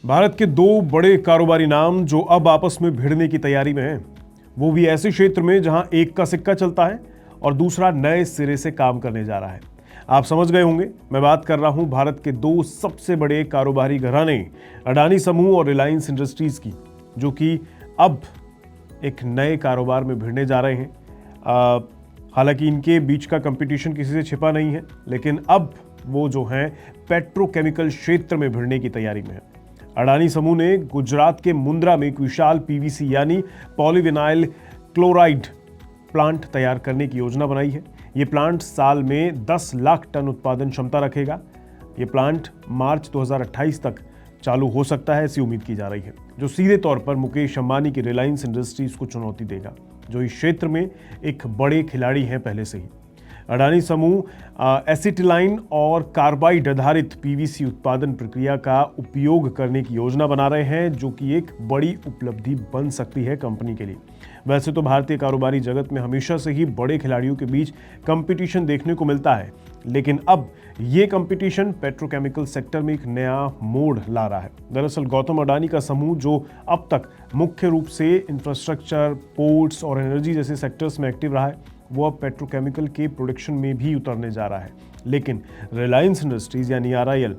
भारत के दो बड़े कारोबारी नाम जो अब आपस में भिड़ने की तैयारी में हैं, वो भी ऐसे क्षेत्र में जहां एक का सिक्का चलता है और दूसरा नए सिरे से काम करने जा रहा है। आप समझ गए होंगे, मैं बात कर रहा हूं भारत के दो सबसे बड़े कारोबारी घराने अडानी समूह और रिलायंस इंडस्ट्रीज की, जो कि अब एक नए कारोबार में भिड़ने जा रहे हैं। हालांकि इनके बीच का कंपटीशन किसी से छिपा नहीं है, लेकिन अब वो जो हैं पेट्रोकेमिकल क्षेत्र में भिड़ने की तैयारी में है। अडानी समूह ने गुजरात के मुंद्रा में एक विशाल पीवीसी यानी पॉलीविनाइल क्लोराइड प्लांट तैयार करने की योजना बनाई है। ये प्लांट साल में 10 लाख टन उत्पादन क्षमता रखेगा। ये प्लांट मार्च 2028 तक चालू हो सकता है, ऐसी उम्मीद की जा रही है, जो सीधे तौर पर मुकेश अंबानी की रिलायंस इंडस्ट्रीज को चुनौती देगा, जो इस क्षेत्र में एक बड़े खिलाड़ी हैं पहले से ही। अडानी समूह एसिटिलाइन और कार्बाइड आधारित पीवीसी उत्पादन प्रक्रिया का उपयोग करने की योजना बना रहे हैं, जो कि एक बड़ी उपलब्धि बन सकती है कंपनी के लिए। वैसे तो भारतीय कारोबारी जगत में हमेशा से ही बड़े खिलाड़ियों के बीच कंपटीशन देखने को मिलता है, लेकिन अब ये कंपटीशन पेट्रोकेमिकल सेक्टर में एक नया मोड़ ला रहा है। दरअसल गौतम अडानी का समूह, जो अब तक मुख्य रूप से इंफ्रास्ट्रक्चर, पोर्ट्स और एनर्जी जैसे सेक्टर्स में एक्टिव रहा है, वो अब पेट्रोकेमिकल के प्रोडक्शन में भी उतरने जा रहा है। लेकिन रिलायंस इंडस्ट्रीज यानी RIL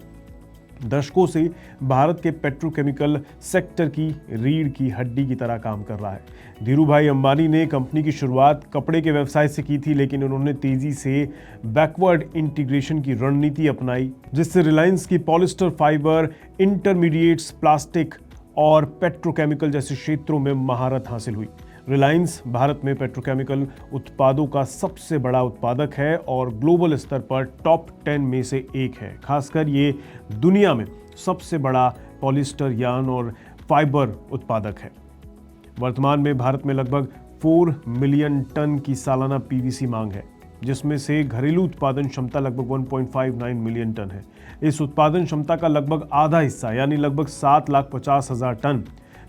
दशकों से भारत के पेट्रोकेमिकल सेक्टर की रीढ़ की हड्डी की तरह काम कर रहा है। धीरूभाई अंबानी ने कंपनी की शुरुआत कपड़े के व्यवसाय से की थी, लेकिन उन्होंने तेजी से बैकवर्ड इंटीग्रेशन की रणनीति अपनाई, जिससे रिलायंस की पॉलिस्टर फाइबर, इंटरमीडिएट्स, प्लास्टिक और पेट्रोकेमिकल जैसे क्षेत्रों में महारत हासिल हुई। रिलायंस भारत में पेट्रोकेमिकल उत्पादों का सबसे बड़ा उत्पादक है और ग्लोबल स्तर पर टॉप 10 में से एक है। खासकर ये दुनिया में सबसे बड़ा पॉलिस्टर यार्न और फाइबर उत्पादक है। वर्तमान में भारत में लगभग 4 मिलियन टन की सालाना पीवीसी मांग है, जिसमें से घरेलू उत्पादन क्षमता लगभग 1.59 मिलियन टन है। इस उत्पादन क्षमता का लगभग आधा हिस्सा यानी लगभग 7,50,000 टन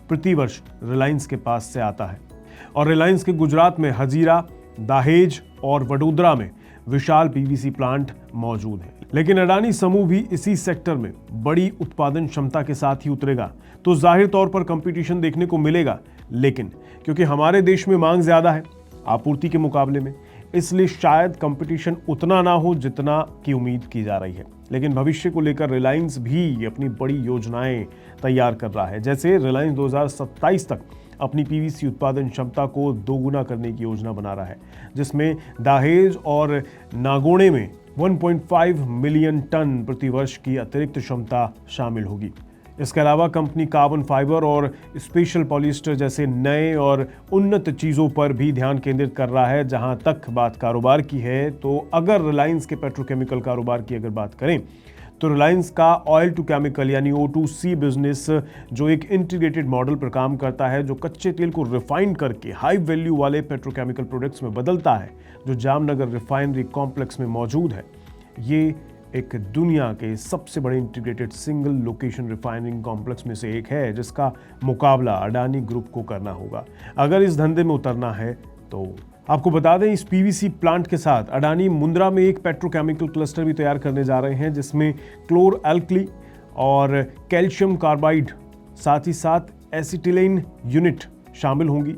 प्रति वर्ष रिलायंस के पास से आता है। और रिलायंस के गुजरात में हजीरा, दाहेज और वडोदरा में विशाल पीवीसी प्लांट मौजूद है। लेकिन अडानी समूह भी इसी सेक्टर में बड़ी उत्पादन क्षमता के साथ ही उतरेगा, तो जाहिर तौर पर कंपटीशन देखने को मिलेगा। लेकिन क्योंकि हमारे देश में मांग ज्यादा है आपूर्ति के मुकाबले में, इसलिए शायद कंपटीशन उतना ना हो जितना की उम्मीद की जा रही है। लेकिन भविष्य को लेकर रिलायंस भी अपनी बड़ी योजनाएं तैयार कर रहा है। जैसे रिलायंस 2027 तक अपनी पीवीसी उत्पादन क्षमता को दोगुना करने की योजना बना रहा है, जिसमें दाहेज और नागोड़े में 1.5 मिलियन टन प्रति वर्ष की अतिरिक्त क्षमता शामिल होगी। इसके अलावा कंपनी कार्बन फाइबर और स्पेशल पॉलिएस्टर जैसे नए और उन्नत चीज़ों पर भी ध्यान केंद्रित कर रहा है। जहां तक बात कारोबार की है, तो अगर रिलायंस के पेट्रोकेमिकल कारोबार की अगर बात करें, तो रिलायंस का ऑयल टू केमिकल यानी O2C बिजनेस, जो एक इंटीग्रेटेड मॉडल पर काम करता है, जो कच्चे तेल को रिफाइन करके हाई वैल्यू वाले पेट्रोकेमिकल प्रोडक्ट्स में बदलता है, जो जामनगर रिफाइनरी कॉम्प्लेक्स में मौजूद है। ये एक दुनिया के सबसे बड़े integrated single location refining complex में से एक है, जिसका मुकाबला अडानी ग्रुप को करना होगा अगर इस धंधे में उतरना है। तो आपको बता दें, इस पीवीसी प्लांट के साथ अडानी मुंद्रा में एक पेट्रोकेमिकल क्लस्टर भी तैयार करने जा रहे हैं, जिसमें क्लोर एल्कली और कैल्शियम कार्बाइड, साथ ही साथ एसिटिलाइन यूनिट शामिल होंगी।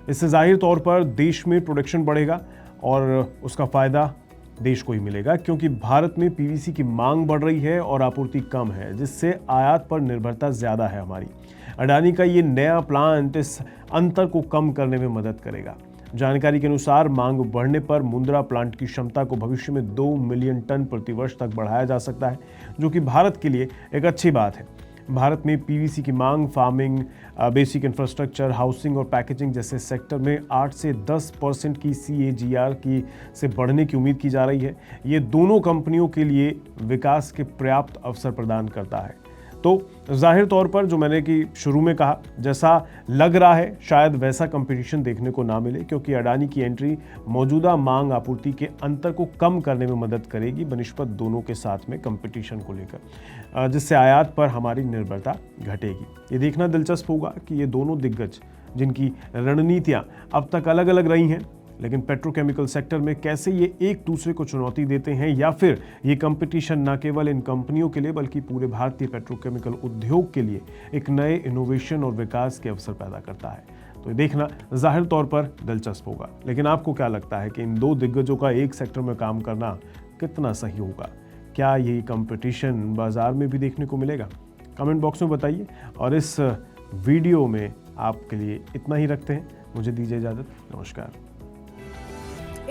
इससे जाहिर तौर पर देश में प्रोडक्शन बढ़ेगा और उसका फायदा देश को ही मिलेगा, क्योंकि भारत में पीवीसी की मांग बढ़ रही है और आपूर्ति कम है, जिससे आयात पर निर्भरता ज्यादा है हमारी। अडानी का ये नया प्लांट इस अंतर को कम करने में मदद करेगा। जानकारी के अनुसार मांग बढ़ने पर मुंद्रा प्लांट की क्षमता को भविष्य में 2 मिलियन टन प्रति वर्ष तक बढ़ाया जा सकता है, जो कि भारत के लिए एक अच्छी बात है। भारत में पीवीसी की मांग फार्मिंग, बेसिक इंफ्रास्ट्रक्चर, हाउसिंग और पैकेजिंग जैसे सेक्टर में 8 से 10% की CAGR की से बढ़ने की उम्मीद की जा रही है। ये दोनों कंपनियों के लिए विकास के पर्याप्त अवसर प्रदान करता है। तो जाहिर तौर पर जो मैंने कि शुरू में कहा, जैसा लग रहा है शायद वैसा कंपटीशन देखने को ना मिले, क्योंकि अडानी की एंट्री मौजूदा मांग आपूर्ति के अंतर को कम करने में मदद करेगी बनिस्बत दोनों के साथ में कंपटीशन को लेकर, जिससे आयात पर हमारी निर्भरता घटेगी। ये देखना दिलचस्प होगा कि ये दोनों दिग्गज, जिनकी रणनीतियां अब तक अलग अलग रही हैं, लेकिन पेट्रोकेमिकल सेक्टर में कैसे ये एक दूसरे को चुनौती देते हैं, या फिर ये कंपटीशन न केवल इन कंपनियों के लिए बल्कि पूरे भारतीय पेट्रोकेमिकल उद्योग के लिए एक नए इनोवेशन और विकास के अवसर पैदा करता है, तो ये देखना जाहिर तौर पर दिलचस्प होगा। लेकिन आपको क्या लगता है कि इन दो दिग्गजों का एक सेक्टर में काम करना कितना सही होगा? क्या ये कंपटीशन बाजार में भी देखने को मिलेगा? कमेंट बॉक्स में बताइए। और इस वीडियो में आपके लिए इतना ही रखते हैं। मुझे दीजिए इजाजत। नमस्कार।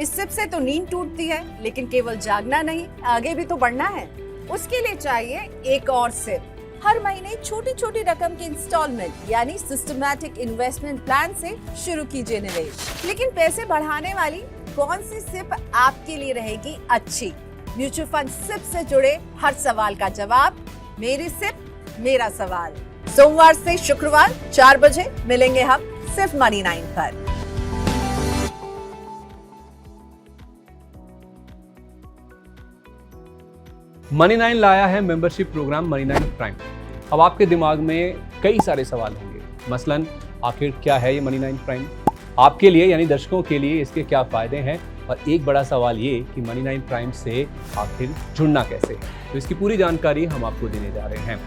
इस सिप से तो नींद टूटती है, लेकिन केवल जागना नहीं, आगे भी तो बढ़ना है। उसके लिए चाहिए एक और सिप। हर महीने छोटी छोटी रकम की इंस्टॉलमेंट यानी सिस्टमैटिक इन्वेस्टमेंट प्लान से शुरू कीजिए निवेश। लेकिन पैसे बढ़ाने वाली कौन सी सिप आपके लिए रहेगी अच्छी? म्यूचुअल फंड सिप से जुड़े हर सवाल का जवाब मेरी सिप मेरा सवाल। सोमवार से शुक्रवार 4 बजे मिलेंगे हम सिर्फ मनी 9 पर। मनी 9 लाया है मेंबरशिप प्रोग्राम मनी 9 प्राइम। अब आपके दिमाग में कई सारे सवाल होंगे, मसलन आखिर क्या है ये मनी 9 प्राइम, आपके लिए यानी दर्शकों के लिए इसके क्या फायदे हैं, और एक बड़ा सवाल ये कि मनी 9 प्राइम से आखिर जुड़ना कैसे है। तो इसकी पूरी जानकारी हम आपको देने जा रहे हैं।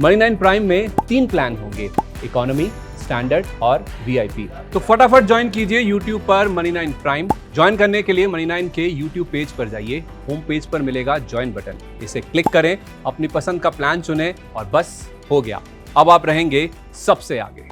मनी 9 प्राइम में 3 प्लान होंगे, इकोनॉमी, स्टैंडर्ड और वीआईपी। तो फटाफट ज्वाइन कीजिए YouTube पर मनी 9 प्राइम। ज्वाइन करने के लिए मनी 9 के YouTube पेज पर जाइए, होम पेज पर मिलेगा ज्वाइन बटन, इसे क्लिक करें, अपनी पसंद का प्लान चुनें और बस हो गया, अब आप रहेंगे सबसे आगे।